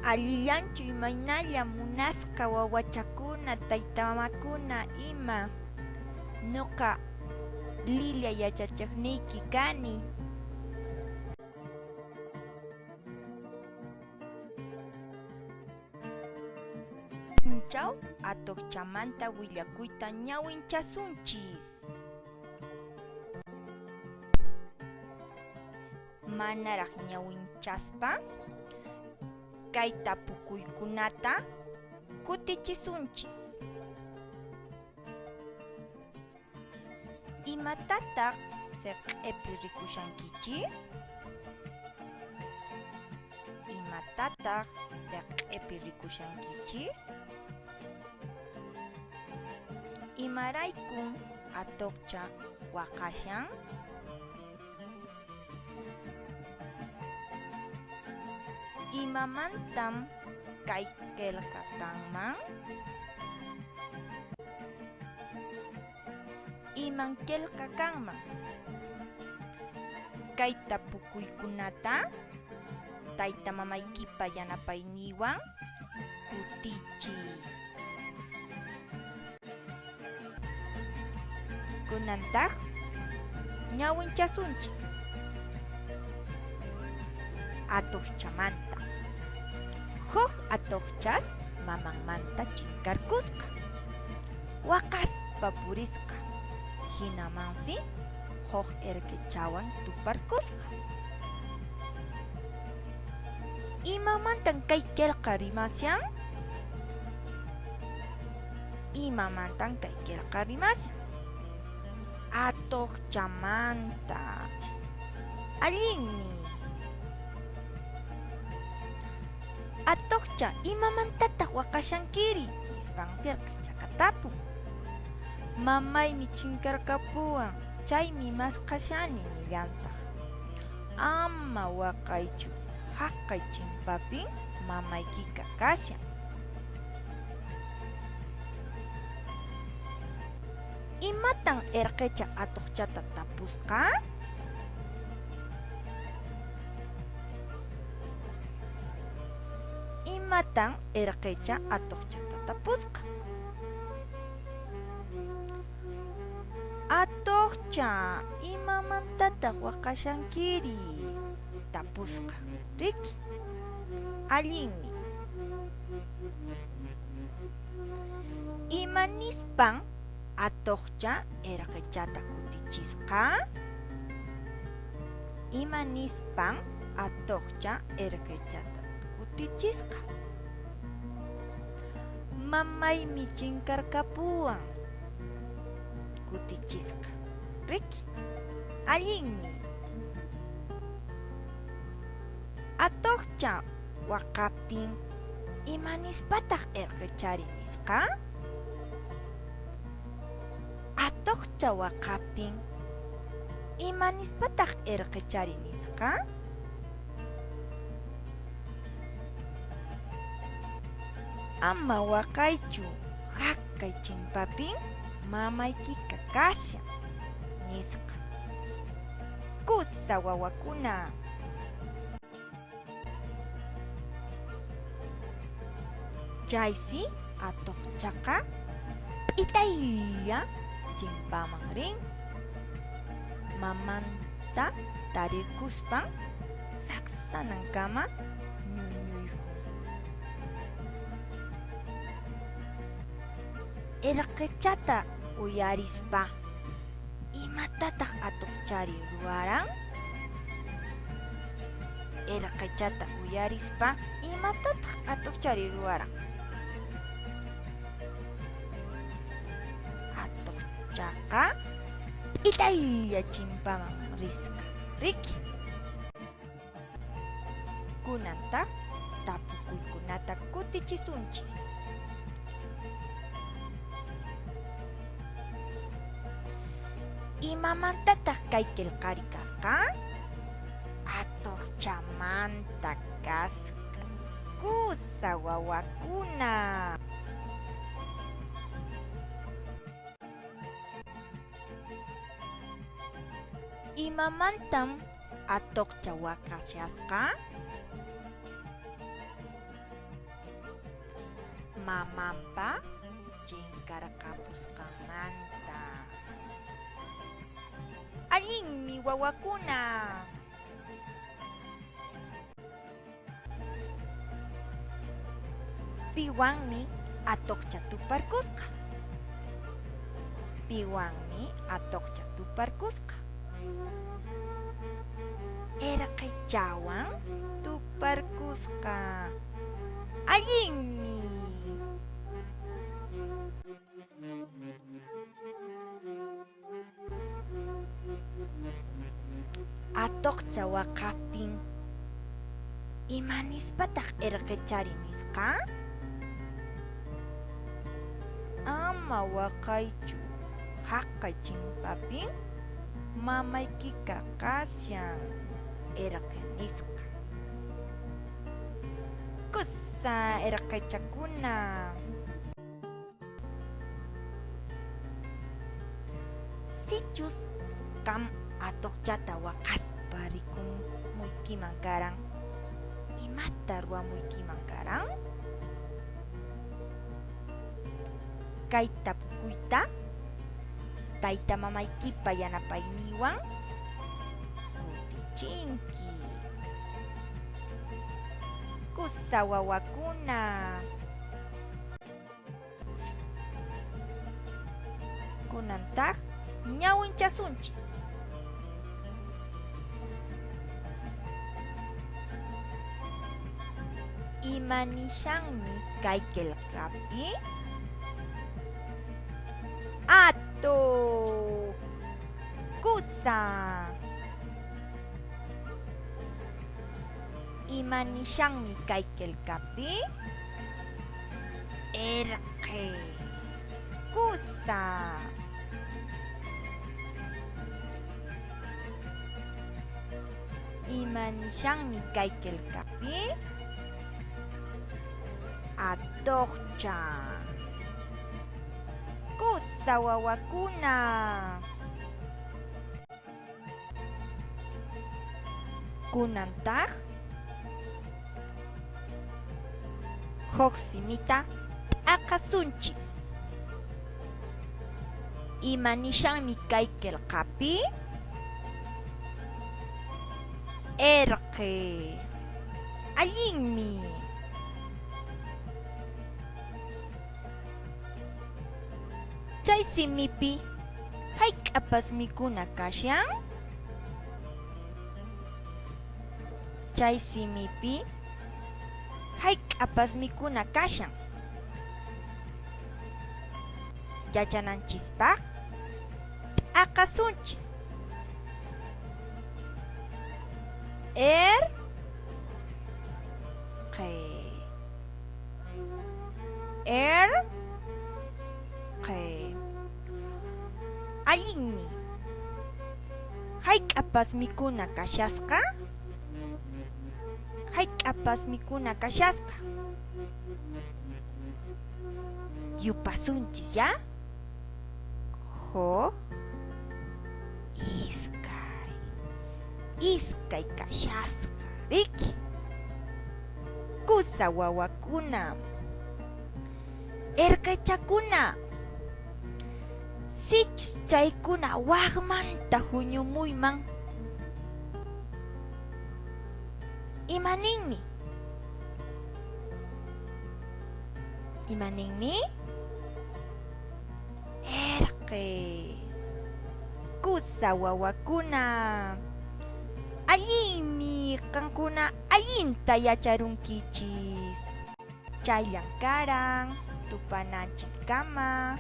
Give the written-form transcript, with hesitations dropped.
Allillanchu imaynalla munasqa wawachakuna taytamakuna ima. Nuqa Lilia yachachiqniyki kani. Punchaw atuqchamanta willakuyta ñawinchasunchis. Manaraq ñawinchaspa kay tapukuykunata kutichisunchis. Imatataq sirq'ipi rikushankichis? Imatataq sirq'ipi rikushankichis? Imaraykun atuqcha waqashan? Imamantam kay qillqa kanman? Iman qillqa kanman? Kay tapukuykunata tayta mamaykipa yanapayniwan kutichiy. Kunantaj ñawinchasunchis atuqchamanta. Huk atuqchas mamanmanta chinkarkusqa, waqaspa purisqa, hinamansi huk irqichawan tuparkusqa. Imamantan kay qillqa rimasyan? Imamantan kay qillqa rimasyan? Atuqchamanta. Allinmi. Atuqcha imamantataq waqashankiri? Nispan sirqachakatapun. Mamaymi chinkarkapuwan, chaymi masqashani nillantaq. Ama waqaychu, haqqay chimpapin mamaykika kashan. Imatan irqicha atuqchata tapusqa? Imatan irqicha atuqchata tapusqa? Atuqcha imamantataq waqashankiri? Tapusqa riki. Allinmi. Imanispan atuqcha irqichata kutichisqa? Imanispan atuqcha irqichata kutichisqa? Mamaymi chinkarkapuwan kutichisqa riki. Allinmi. Atuqcha waqaptin imanispataq irqichari nisqa? Atuqcha waqaptin imanispataq irqichari nisqa? Ama waqaychu, haqqay chimpapin mamaykika kashan nisqa. Kusa wawakuna. Chaysi atuqchaqa itaylla chimpaman rin. Mamanta tarirkuspan saksanankama ñuñuyjun. Irqichata uyarispa imatataq atuqchari ruwaran? Irqichata uyarispa imatataq atuqchari ruwaran? Atuqchaqa itaylla chimpaman risqa riki. Kunantaq tapukuykunata kutichisunchis. Imamantataq kay qillqari kasqa? Atuqchamanta kasqa. Kusa wawakuna. Imamantam atuqcha waqashasqa? mamampa chinkarqapusqanmanta. Allinmi wawakuna. Piwanmi atuqcha tuparkusqa. Piwanmi atuqcha tuparkusqa. Irqichawan tuparkusqa. Allinmi. Atuqcha waqaptin imanispataq irqicharinisqa? Ama waqaychu, haqqay chimpapin mamaykika qasyan irqinisqa. Kusa irqichakuna. Sichus kam atuqchata waqaspa rikumuykiman karan, imata ruwamuykiman karan? Kay tapukuyta tayta mamaykipa yanapayniwan kutichinki. Kusa wawakuna. Kunantaq ñawinchasunchis. Imanishanmi kay qillqapi? Ato kusa. Imanishanmi kay qillqapi? Irqi kusa. Imanishanmi kay qillqapi? Atuqcha. Kusa wawakuna. Kunantaq huk simita aqasunchis. Imanishanmi kay qillqapi? Irqi. Allinmi. Chay simipi hayk'apas mikuna kashan? Chay simipi hayk'apas mikuna kashan? Yachananchispaq aqasunchis. Allinmi. Hayk'apas mikuna kashasqa? Hayk'apas mikuna kashasqa. Yupasunchis ya? Huk iskay kashasqa riki. Kusa wawakuna. Irqichakuna. Sichus chaykuna waqmanta huñumuyman. Imaninmi? Imaninmi? Irqi. Kusa wawakuna. Allinmi qankuna allinta yacharunkichis. Chayllan karan tupananchis kama.